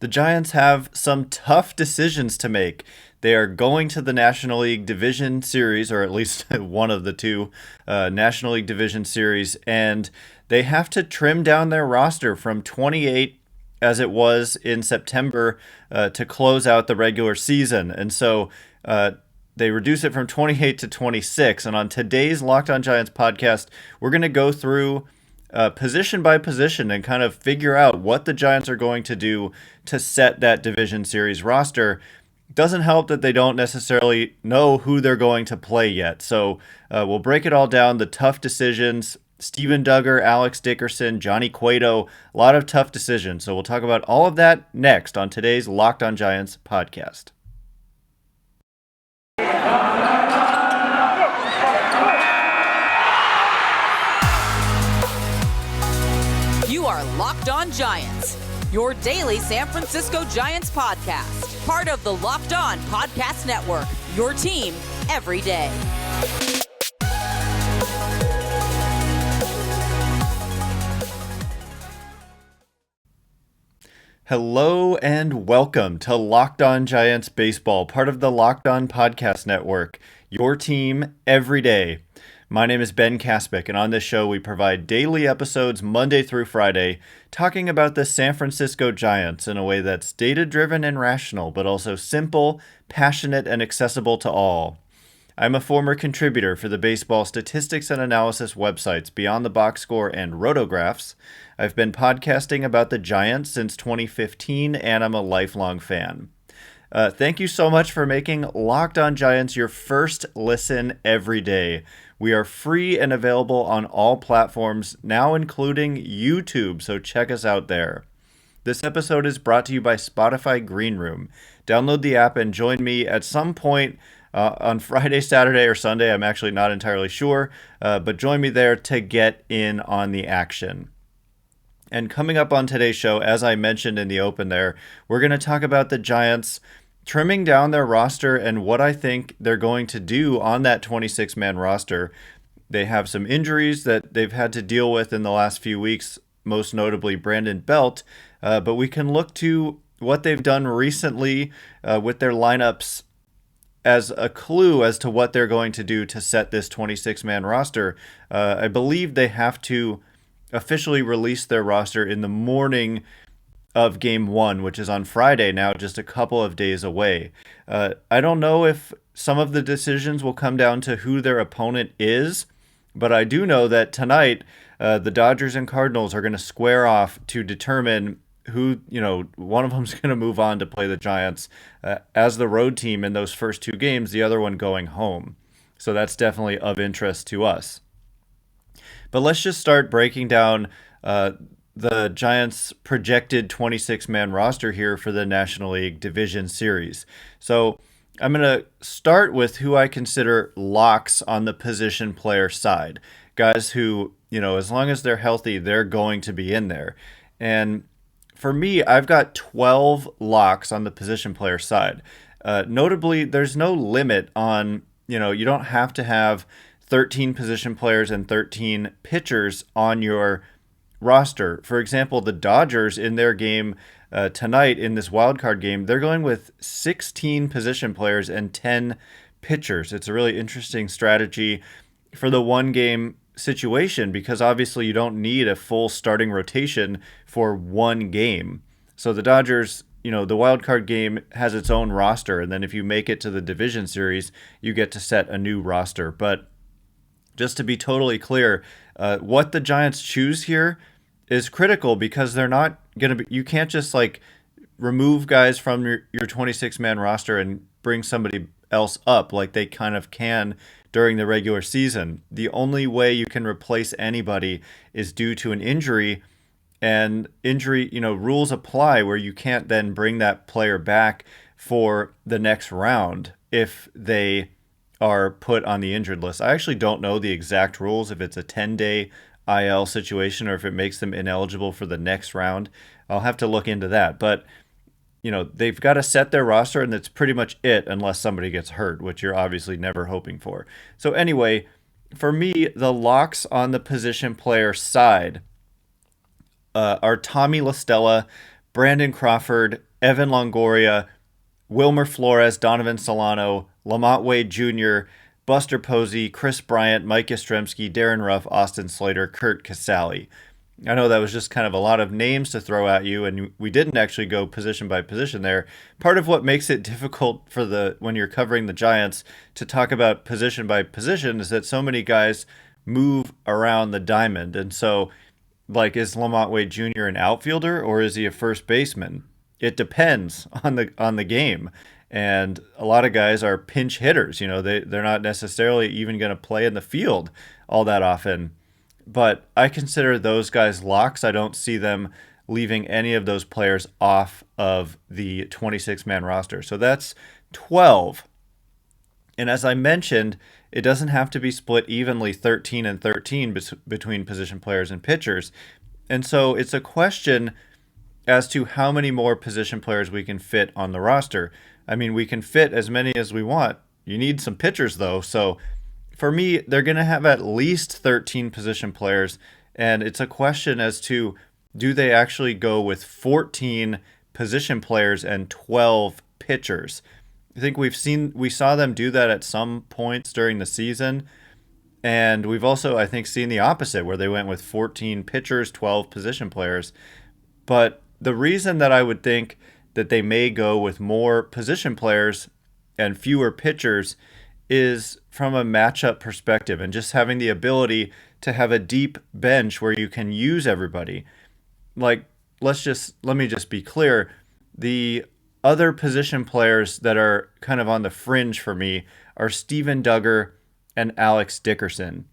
The Giants have some tough decisions to make. They are going to the National League Division Series, or at least one of the two National League Division Series, and they have to trim down their roster from 28 as it was in September to close out the regular season. And so they reduce it from 28 to 26. And on today's Locked On Giants podcast, we're going to go through position by position and kind of figure out what the Giants are going to do to set that division series roster. Doesn't help that they don't necessarily know who they're going to play yet. So we'll break it all down, the tough decisions. Steven Duggar, Alex Dickerson, Johnny Cueto, a lot of tough decisions. So we'll talk about all of that next on today's Locked On Giants podcast. You are Locked On Giants, your daily San Francisco Giants podcast. Part of the Locked On Podcast Network, your team every day. Hello and welcome to Locked On Giants Baseball, part of the Locked On Podcast Network, your team every day. My name is Ben Kaspick, and on this show we provide daily episodes Monday through Friday talking about the San Francisco Giants in a way that's data-driven and rational, but also simple, passionate, and accessible to all. I'm a former contributor for the baseball statistics and analysis websites Beyond the Box Score and Rotographs. I've been podcasting about the Giants since 2015, and I'm a lifelong fan. Thank you so much for making Locked On Giants your first listen every day. We are free and available on all platforms, now including YouTube, so check us out there. This episode is brought to you by Spotify Green Room. Download the app and join me at some point on Friday, Saturday, or Sunday. I'm actually not entirely sure, but join me there to get in on the action. And coming up on today's show, as I mentioned in the open there, we're going to talk about the Giants trimming down their roster and what I think they're going to do on that 26-man roster. They have some injuries that they've had to deal with in the last few weeks, most notably Brandon Belt, but we can look to what they've done recently with their lineups as a clue as to what they're going to do to set this 26-man roster. I believe they have to officially release their roster in the morning of Game 1, which is on Friday now, just a couple of days away. I don't know if some of the decisions will come down to who their opponent is, but I do know that tonight the Dodgers and Cardinals are going to square off to determine who, one of them's going to move on to play the Giants as the road team in those first two games, the other one going home. So that's definitely of interest to us. But let's just start breaking down the Giants' projected 26-man roster here for the National League Division Series. So I'm going to start with who I consider locks on the position player side. Guys who, as long as they're healthy, they're going to be in there. And for me, I've got 12 locks on the position player side. Notably, there's no limit on, you don't have to have 13 position players and 13 pitchers on your roster. For example, the Dodgers in their game tonight in this wildcard game, they're going with 16 position players and 10 pitchers. It's a really interesting strategy for the one game situation because obviously you don't need a full starting rotation for one game. So the Dodgers, the wildcard game has its own roster, and then if you make it to the division series, you get to set a new roster. But just to be totally clear, what the Giants choose here is critical because they're not going to be, you can't just remove guys from your 26-man roster and bring somebody else up like they kind of can during the regular season. The only way you can replace anybody is due to an injury, and injury, rules apply where you can't then bring that player back for the next round if they are put on the injured list. I actually don't know the exact rules, if it's a 10-day IL situation or if it makes them ineligible for the next round. I'll have to look into that. But, they've got to set their roster, and that's pretty much it unless somebody gets hurt, which you're obviously never hoping for. So anyway, for me, the locks on the position player side are Tommy La Stella, Brandon Crawford, Evan Longoria, Wilmer Flores, Donovan Solano, Lamont Wade Jr., Buster Posey, Chris Bryant, Mike Yastrzemski, Darren Ruff, Austin Slater, Kurt Casale. I know that was just kind of a lot of names to throw at you, and we didn't actually go position by position there. Part of what makes it difficult for when you're covering the Giants to talk about position by position is that so many guys move around the diamond. And so, like, is Lamont Wade Jr. an outfielder or is he a first baseman? It depends on the game. And a lot of guys are pinch hitters. They're not necessarily even going to play in the field all that often. But I consider those guys locks. I don't see them leaving any of those players off of the 26-man roster. So that's 12. And as I mentioned, it doesn't have to be split evenly 13 and 13 between position players and pitchers. And so it's a question as to how many more position players we can fit on the roster. I mean, we can fit as many as we want. You need some pitchers, though. So for me, they're going to have at least 13 position players. And it's a question as to, do they actually go with 14 position players and 12 pitchers? I think we saw them do that at some points during the season. And we've also, I think, seen the opposite, where they went with 14 pitchers, 12 position players. But the reason that I would think that they may go with more position players and fewer pitchers is from a matchup perspective and just having the ability to have a deep bench where you can use everybody. Like, let me just be clear. The other position players that are kind of on the fringe for me are Steven Duggar and Alex Dickerson.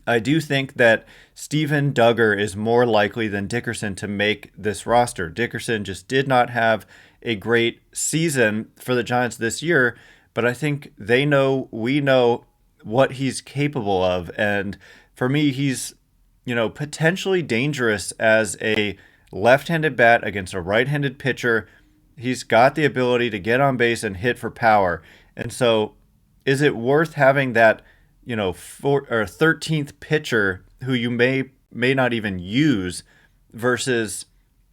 I do think that Steven Duggar is more likely than Dickerson to make this roster. Dickerson just did not have a great season for the Giants this year, but I think we know what he's capable of. And for me, he's, potentially dangerous as a left-handed bat against a right-handed pitcher. He's got the ability to get on base and hit for power. And so is it worth having that, 13th pitcher who you may not even use versus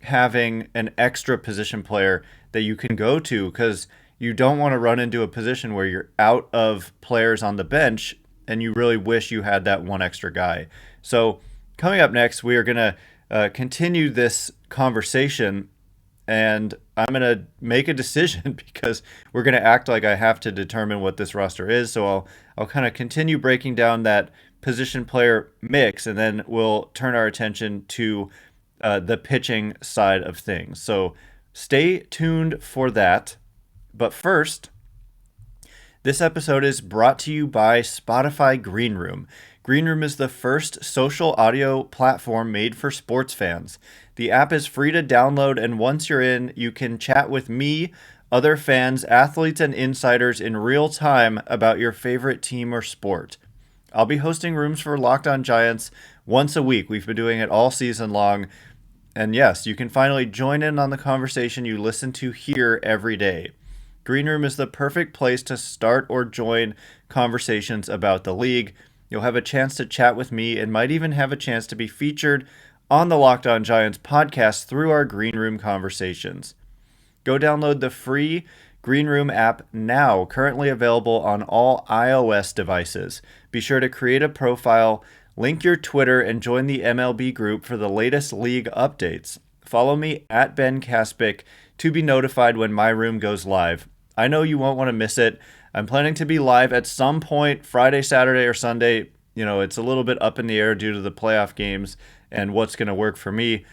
having an extra position player that you can go to? Because you don't want to run into a position where you're out of players on the bench and you really wish you had that one extra guy. So coming up next, we are going to continue this conversation, and I'm going to make a decision because we're going to act like I have to determine what this roster is. So I'll kind of continue breaking down that position player mix, and then we'll turn our attention to the pitching side of things. So stay tuned for that. But first, this episode is brought to you by Spotify Green Room. Green Room is the first social audio platform made for sports fans. The app is free to download, and once you're in, you can chat with me, other fans, athletes, and insiders in real time about your favorite team or sport. I'll be hosting rooms for Locked On Giants once a week. We've been doing it all season long. And yes, you can finally join in on the conversation you listen to here every day. Green Room is the perfect place to start or join conversations about the league. You'll have a chance to chat with me and might even have a chance to be featured on the Locked On Giants podcast through our Green Room conversations. Go download the free Green Room app now, currently available on all iOS devices. Be sure to create a profile, link your Twitter, and join the MLB group for the latest league updates. Follow me at Ben Kaspick to be notified when my room goes live. I know you won't want to miss it. I'm planning to be live at some point, Friday, Saturday, or Sunday. It's a little bit up in the air due to the playoff games and what's going to work for me.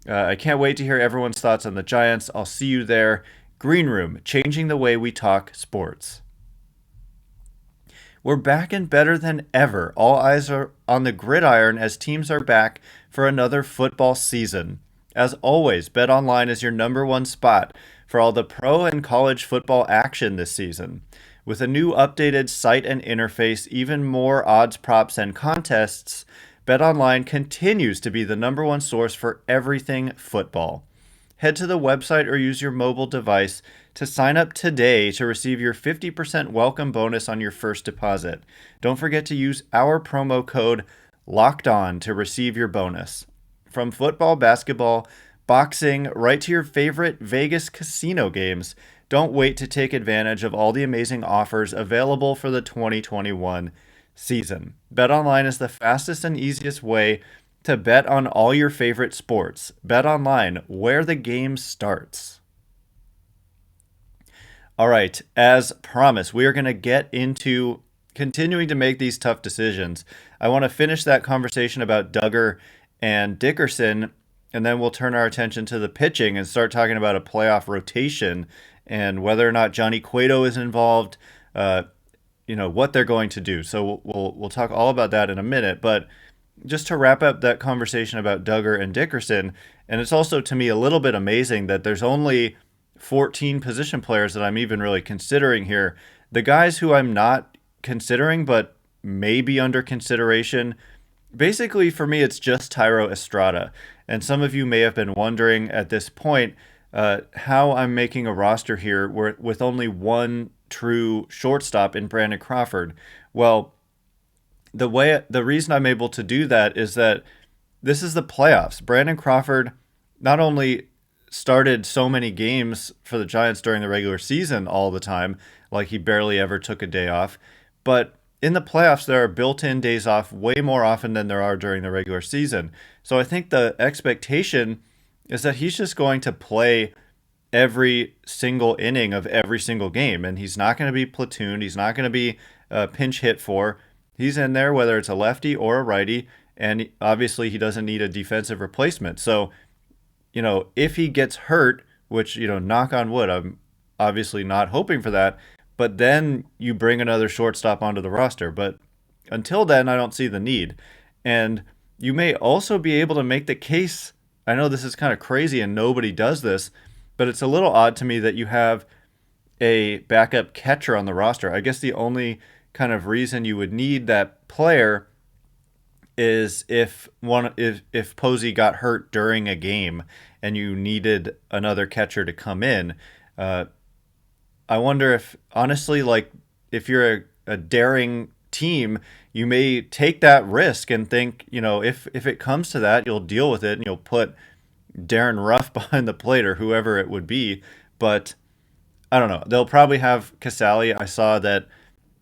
I can't wait to hear everyone's thoughts on the Giants. I'll see you there. Green Room, changing the way we talk sports. We're back and better than ever. All eyes are on the gridiron as teams are back for another football season. As always, BetOnline is your number one spot for all the pro and college football action this season. With a new updated site and interface, even more odds, props, and contests, BetOnline continues to be the number one source for everything football. Head to the website or use your mobile device to sign up today to receive your 50% welcome bonus on your first deposit. Don't forget to use our promo code LOCKEDON to receive your bonus. From football, basketball, boxing right to your favorite Vegas casino games. Don't wait to take advantage of all the amazing offers available for the 2021 season. BetOnline is the fastest and easiest way to bet on all your favorite sports. BetOnline, where the game starts. All right, as promised, we are going to get into continuing to make these tough decisions. I want to finish that conversation about Duggar and Dickerson, and then we'll turn our attention to the pitching and start talking about a playoff rotation and whether or not Johnny Cueto is involved, what they're going to do. So we'll talk all about that in a minute. But just to wrap up that conversation about Duggar and Dickerson, and it's also to me a little bit amazing that there's only 14 position players that I'm even really considering here. The guys who I'm not considering but may be under consideration, basically for me it's just Thairo Estrada. And some of you may have been wondering at this point how I'm making a roster here with only one true shortstop in Brandon Crawford. Well, the reason I'm able to do that is that this is the playoffs. Brandon Crawford not only started so many games for the Giants during the regular season all the time, like he barely ever took a day off, but in the playoffs there are built-in days off way more often than there are during the regular season. So I think the expectation is that he's just going to play every single inning of every single game, and he's not going to be platooned. He's not going to be pinch hit for. He's in there whether it's a lefty or a righty, and obviously he doesn't need a defensive replacement. So, if he gets hurt, which, knock on wood, I'm obviously not hoping for that, but then you bring another shortstop onto the roster. But until then, I don't see the need. And you may also be able to make the case, I know this is kind of crazy and nobody does this, but it's a little odd to me that you have a backup catcher on the roster. I guess the only kind of reason you would need that player is if Posey got hurt during a game and you needed another catcher to come in. I wonder if, honestly, like if you're a daring team, you may take that risk and think, if it comes to that, you'll deal with it and you'll put Darren Ruff behind the plate or whoever it would be. But I don't know. They'll probably have Casali. I saw that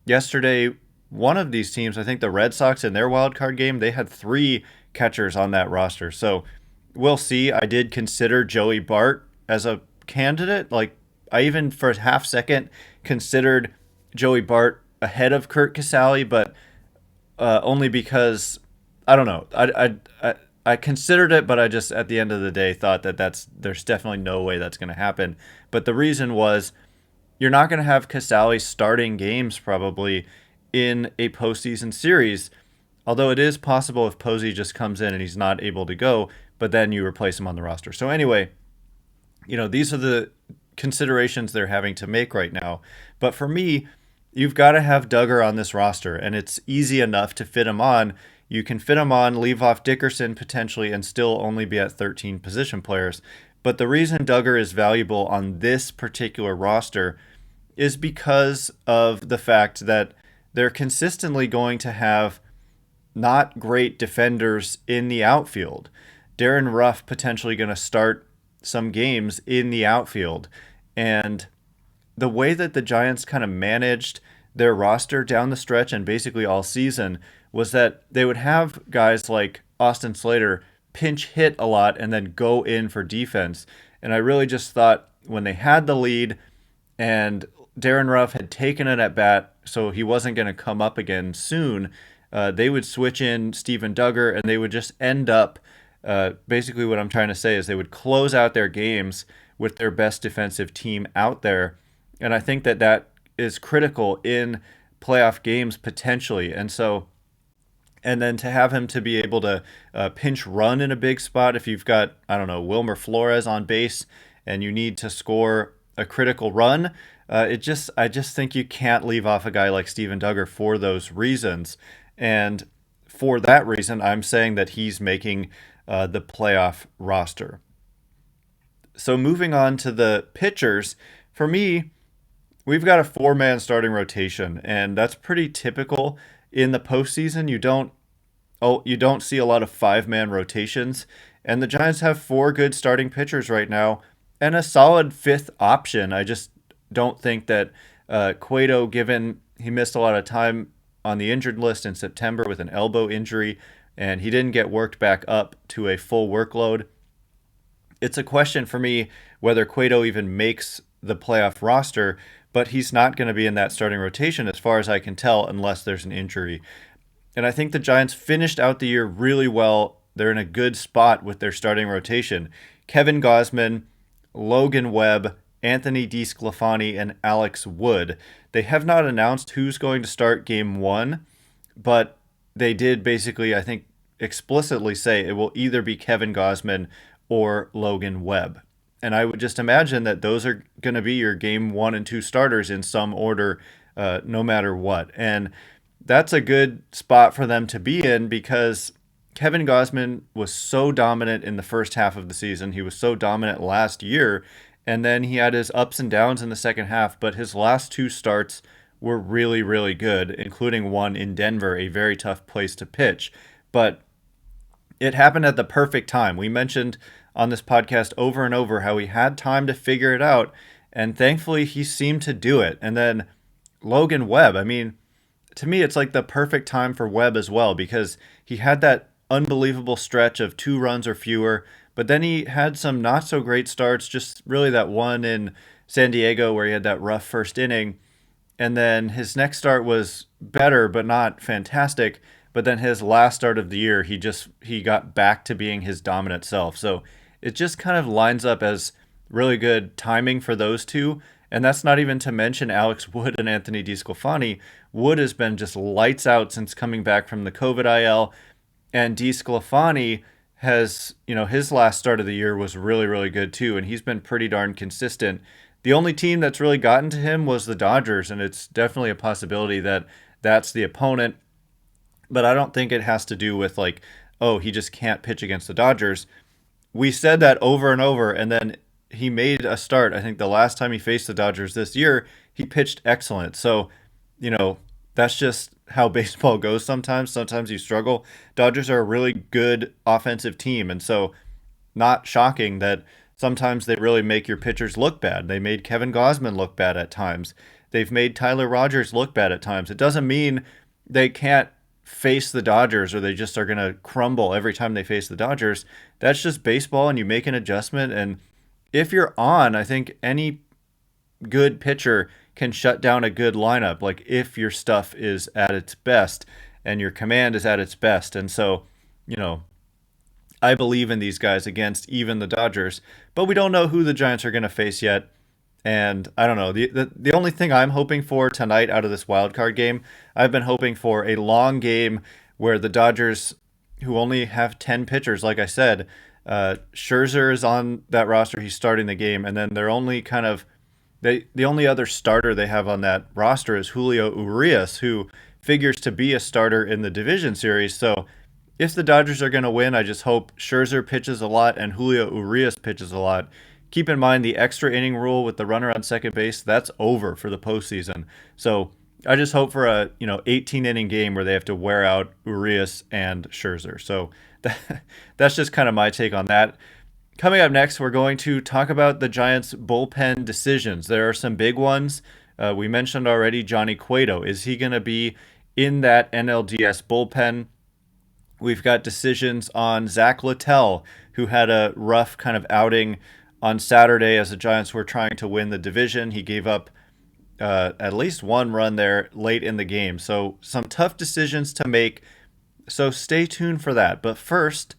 yesterday, one of these teams, I think the Red Sox in their wild card game, they had 3 catchers on that roster. So we'll see. I did consider Joey Bart as a candidate. Like, I even for a half second considered Joey Bart ahead of Kurt Casali, but only because, I don't know. I considered it, but I just, at the end of the day, thought that there's definitely no way that's going to happen. But the reason was, you're not going to have Casali starting games probably in a postseason series, although it is possible if Posey just comes in and he's not able to go, but then you replace him on the roster. So anyway, these are the considerations they're having to make right now. But for me, you've got to have Duggar on this roster, and it's easy enough to fit him on. You can fit him on, leave off Dickerson potentially, and still only be at 13 position players. But the reason Duggar is valuable on this particular roster is because of the fact that they're consistently going to have not great defenders in the outfield. Darren Ruff potentially going to start some games in the outfield. And the way that the Giants kind of managed their roster down the stretch and basically all season was that they would have guys like Austin Slater pinch hit a lot and then go in for defense. And I really just thought when they had the lead and Darren Ruff had taken it at bat, so he wasn't going to come up again soon, they would switch in Steven Duggar, and they would just end up, basically what I'm trying to say is they would close out their games with their best defensive team out there. And I think that is critical in playoff games potentially. And then to have him to be able to pinch run in a big spot, if you've got, Wilmer Flores on base and you need to score a critical run, I just think you can't leave off a guy like Steven Duggar for those reasons. And for that reason, I'm saying that he's making the playoff roster. So moving on to the pitchers, for me, we've got a 4-man starting rotation, and that's pretty typical in the postseason. You don't see a lot of 5-man rotations And the Giants have 4 good starting pitchers right now and a solid fifth option. I just don't think that Cueto, given he missed a lot of time on the injured list in September with an elbow injury, and he didn't get worked back up to a full workload. It's a question for me whether Cueto even makes the playoff roster, but he's not going to be in that starting rotation as far as I can tell unless there's an injury. And I think the Giants finished out the year really well. They're in a good spot with their starting rotation. Kevin Gausman, Logan Webb, Anthony DeSclafani, and Alex Wood. They have not announced who's going to start game 1, but they did basically, I think, explicitly say it will either be Kevin Gausman or Logan Webb. And I would just imagine that those are going to be your game 1 and 2 starters in some order, no matter what. And that's a good spot for them to be in because Kevin Gausman was so dominant in the first half of the season. He was so dominant last year. And then he had his ups and downs in the second half, but his last 2 starts were really, really good, including one in Denver, a very tough place to pitch. But it happened at the perfect time. We mentioned on this podcast over and over how he had time to figure it out, and thankfully he seemed to do it. And then Logan Webb, I mean, to me it's like the perfect time for Webb as well because he had that unbelievable stretch of 2 runs or fewer, but then he had some not so great starts, just really that one in San Diego where he had that rough first inning. And then his next start was better, but not fantastic. But then his last start of the year, he got back to being his dominant self. So it just kind of lines up as really good timing for those two. And that's not even to mention Alex Wood and Anthony DeSclafani. Wood has been just lights out since coming back from the COVID IL. And DeSclafani has, his last start of the year was really, really good too. And he's been pretty darn consistent. The only team that's really gotten to him was the Dodgers. And it's definitely a possibility that that's the opponent. But I don't think it has to do with he just can't pitch against the Dodgers. We said that over and over, and then he made a start. I think the last time he faced the Dodgers this year, he pitched excellent. So, that's just how baseball goes sometimes. Sometimes you struggle. Dodgers are a really good offensive team, and so not shocking that sometimes they really make your pitchers look bad. They made Kevin Gausman look bad at times. They've made Tyler Rogers look bad at times. It doesn't mean they can't face the Dodgers or they just are going to crumble every time they face the Dodgers. That's just baseball, and you make an adjustment. And if you're on, I think any good pitcher can shut down a good lineup, if your stuff is at its best and your command is at its best. And so, I believe in these guys against even the Dodgers, but we don't know who the Giants are going to face yet. And I don't know. The only thing I'm hoping for tonight out of this wild card game, I've been hoping for a long game where the Dodgers, who only have 10 pitchers, like I said, Scherzer is on that roster. He's starting the game, and then they're only the only other starter they have on that roster is Julio Urias, who figures to be a starter in the division series. So if the Dodgers are going to win, I just hope Scherzer pitches a lot and Julio Urias pitches a lot. Keep in mind the extra inning rule with the runner on second base, that's over for the postseason. So I just hope for a 18 inning game where they have to wear out Urias and Scherzer. So that's just kind of my take on that. Coming up next, we're going to talk about the Giants' bullpen decisions. There are some big ones. We mentioned already Johnny Cueto. Is he going to be in that NLDS bullpen? We've got decisions on Zack Littell, who had a rough kind of outing on Saturday as the Giants were trying to win the division. He gave up at least one run there late in the game. So some tough decisions to make. So stay tuned for that. But first,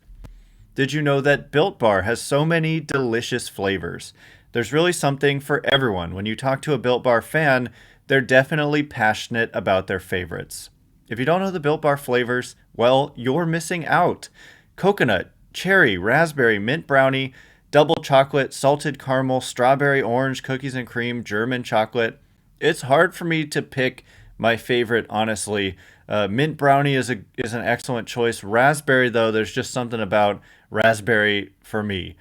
did you know that Built Bar has so many delicious flavors? There's really something for everyone. When you talk to a Built Bar fan, they're definitely passionate about their favorites. If you don't know the Built Bar flavors, well, you're missing out. Coconut, cherry, raspberry, mint brownie, double chocolate, salted caramel, strawberry, orange, cookies and cream, German chocolate. It's hard for me to pick my favorite, honestly. Mint brownie is an excellent choice. Raspberry, though, there's just something about raspberry for me.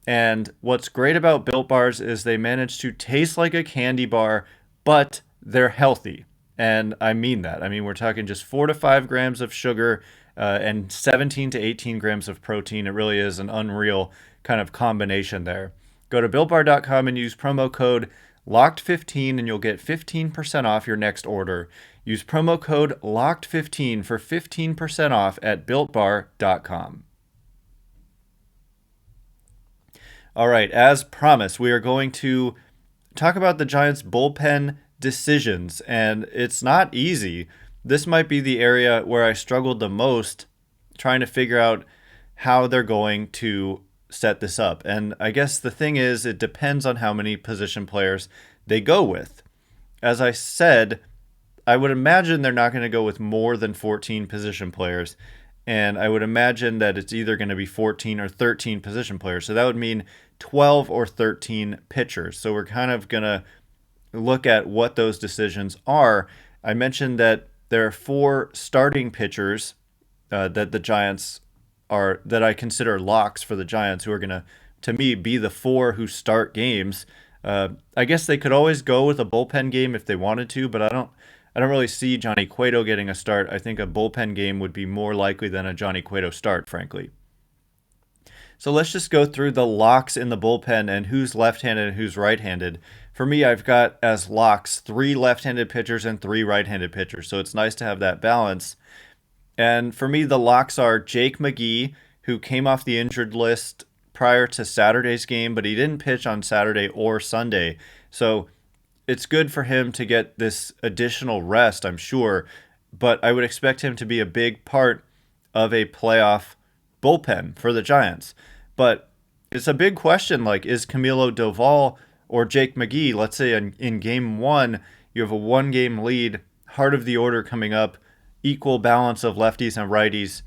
And what's great about Built Bars is they manage to taste like a candy bar, but they're healthy. And I mean that. I mean, we're talking just 4 to 5 grams of sugar and 17 to 18 grams of protein. It really is an unreal kind of combination there. Go to BuiltBar.com and use promo code LOCKED15 and you'll get 15% off your next order. Use promo code LOCKED15 for 15% off at BuiltBar.com. All right, as promised, we are going to talk about the Giants' bullpen decisions, and it's not easy. This might be the area where I struggled the most trying to figure out how they're going to set this up. And I guess the thing is, it depends on how many position players they go with. As I said, I would imagine they're not going to go with more than 14 position players. And I would imagine that it's either going to be 14 or 13 position players. So that would mean 12 or 13 pitchers. So we're kind of going to look at what those decisions are. I mentioned that there are 4 starting pitchers that the Giants are, that I consider locks for the Giants, who are going to me, be the 4 who start games. I guess they could always go with a bullpen game if they wanted to, but I don't really see Johnny Cueto getting a start. I think a bullpen game would be more likely than a Johnny Cueto start, frankly. So let's just go through the locks in the bullpen and who's left-handed and who's right-handed. For me, I've got as locks 3 left-handed pitchers and 3 right-handed pitchers, so it's nice to have that balance. And for me, the locks are Jake McGee, who came off the injured list prior to Saturday's game, but he didn't pitch on Saturday or Sunday. So it's good for him to get this additional rest, I'm sure, but I would expect him to be a big part of a playoff bullpen for the Giants. But it's a big question, like, is Camilo Doval or Jake McGee, let's say in game 1, you have a 1-game lead, heart of the order coming up, equal balance of lefties and righties.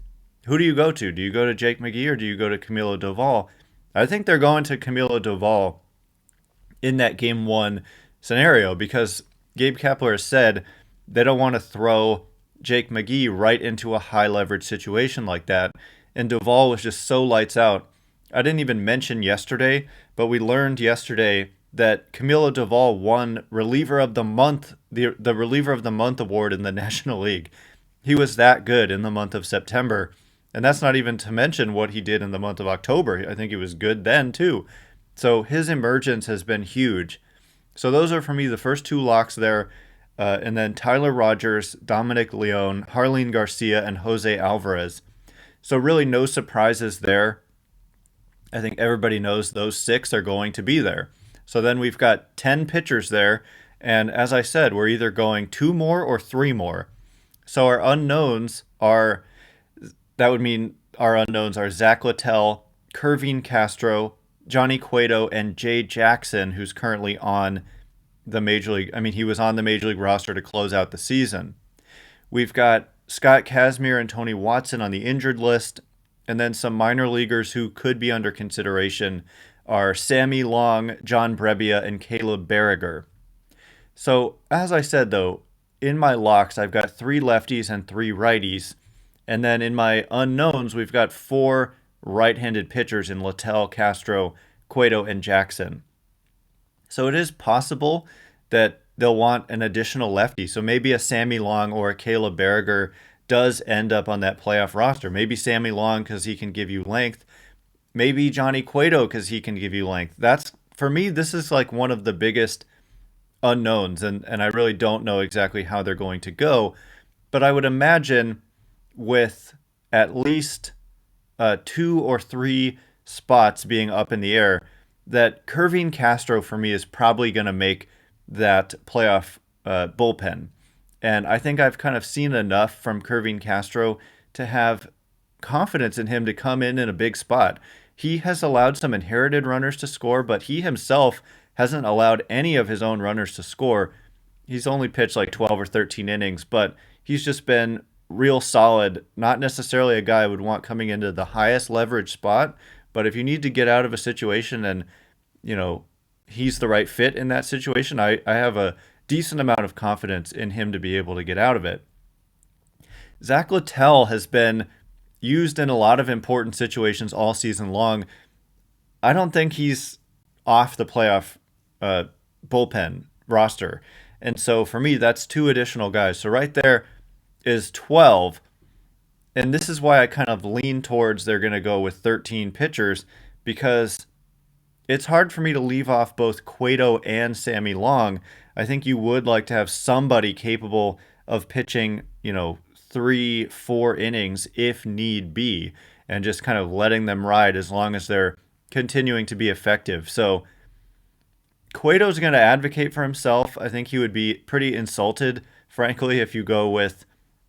Who do you go to? Do you go to Jake McGee or do you go to Camilo Doval? I think they're going to Camilo Doval in that game 1 scenario, because Gabe Kapler has said they don't want to throw Jake McGee right into a high leverage situation like that. And Doval was just so lights out. I didn't even mention yesterday, but we learned yesterday that Camilo Doval won Reliever of the Month, the Reliever of the Month award in the National League. He was that good in the month of September. And that's not even to mention what he did in the month of October. I think he was good then too. So his emergence has been huge. So those are, for me, the first 2 locks there. And then Tyler Rogers, Dominic Leone, Harleen Garcia, and Jose Alvarez. So really no surprises there. I think everybody knows those 6 are going to be there. So then we've got 10 pitchers there. And as I said, we're either going 2 more or 3 more. So our unknowns are, that would mean our unknowns are Zack Littell, Kervin Castro, Johnny Cueto, and Jay Jackson, who's currently on the Major League. I mean, he was on the Major League roster to close out the season. We've got Scott Kazmir and Tony Watson on the injured list, and then some minor leaguers who could be under consideration are Sammy Long, John Brebbia, and Caleb Berriger. So, as I said, though, in my locks, I've got 3 lefties and 3 righties, and then in my unknowns, we've got 4 right-handed pitchers in Littell, Castro, Cueto, and Jackson. So it is possible that they'll want an additional lefty. So maybe a Sammy Long or a Caleb Berriger does end up on that playoff roster. Maybe Sammy Long because he can give you length. Maybe Johnny Cueto because he can give you length. That's, for me, this is like one of the biggest unknowns, and I really don't know exactly how they're going to go. But I would imagine with at least 2 or 3 spots being up in the air, that Kervin Castro, for me, is probably going to make that playoff bullpen. And I think I've kind of seen enough from Kervin Castro to have confidence in him to come in a big spot. He has allowed some inherited runners to score, but he himself hasn't allowed any of his own runners to score. He's only pitched like 12 or 13 innings, but he's just been real solid. Not necessarily a guy I would want coming into the highest leverage spot, but if you need to get out of a situation and, he's the right fit in that situation, I have a decent amount of confidence in him to be able to get out of it. Zack Littell has been used in a lot of important situations all season long. I don't think he's off the playoff bullpen roster. And so for me, that's 2 additional guys. So right there is 12. And this is why I kind of lean towards they're going to go with 13 pitchers, because it's hard for me to leave off both Cueto and Sammy Long. I think you would like to have somebody capable of pitching, 3, 4 innings if need be, and just kind of letting them ride as long as they're continuing to be effective. So Cueto's going to advocate for himself. I think he would be pretty insulted, frankly, if you go with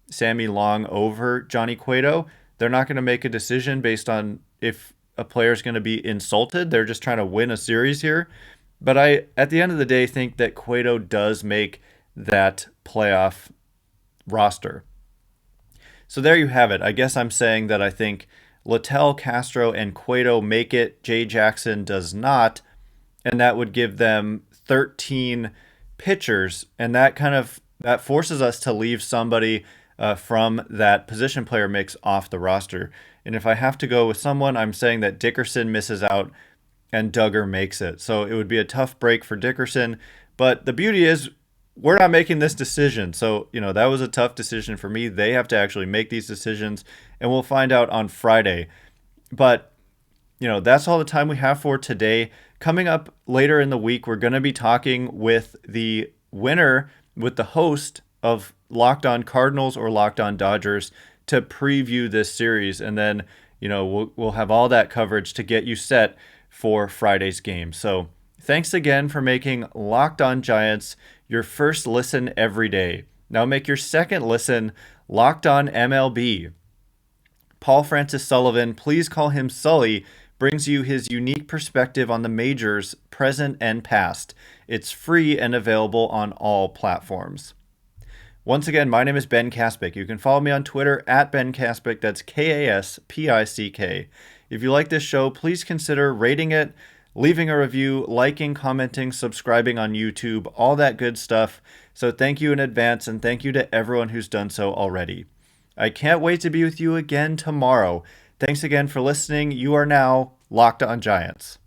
Sammy Long over Johnny Cueto. They're not going to make a decision based on if a player is going to be insulted. They're just trying to win a series here. But I, at the end of the day, think that Cueto does make that playoff roster. So there you have it. I guess I'm saying that I think Littell, Castro, and Cueto make it. Jay Jackson does not. And that would give them 13 pitchers. And that forces us to leave somebody from that position player mix off the roster. And if I have to go with someone, I'm saying that Dickerson misses out and Duggar makes it. So it would be a tough break for Dickerson. But the beauty is we're not making this decision. So, that was a tough decision for me. They have to actually make these decisions, and we'll find out on Friday. But, that's all the time we have for today. Coming up later in the week, we're going to be talking with the winner, with the host of Locked On Cardinals or Locked On Dodgers, to preview this series. And then, we'll have all that coverage to get you set for Friday's game. So thanks again for making Locked On Giants your first listen every day. Now make your second listen Locked On MLB. Paul Francis Sullivan, please call him Sully, brings you his unique perspective on the majors, present and past. It's free and available on all platforms. Once again, my name is Ben Kaspick. You can follow me on Twitter at Ben Kaspick. That's Kaspick. If you like this show, please consider rating it, leaving a review, liking, commenting, subscribing on YouTube, all that good stuff. So thank you in advance, and thank you to everyone who's done so already. I can't wait to be with you again tomorrow. Thanks again for listening. You are now Locked On Giants.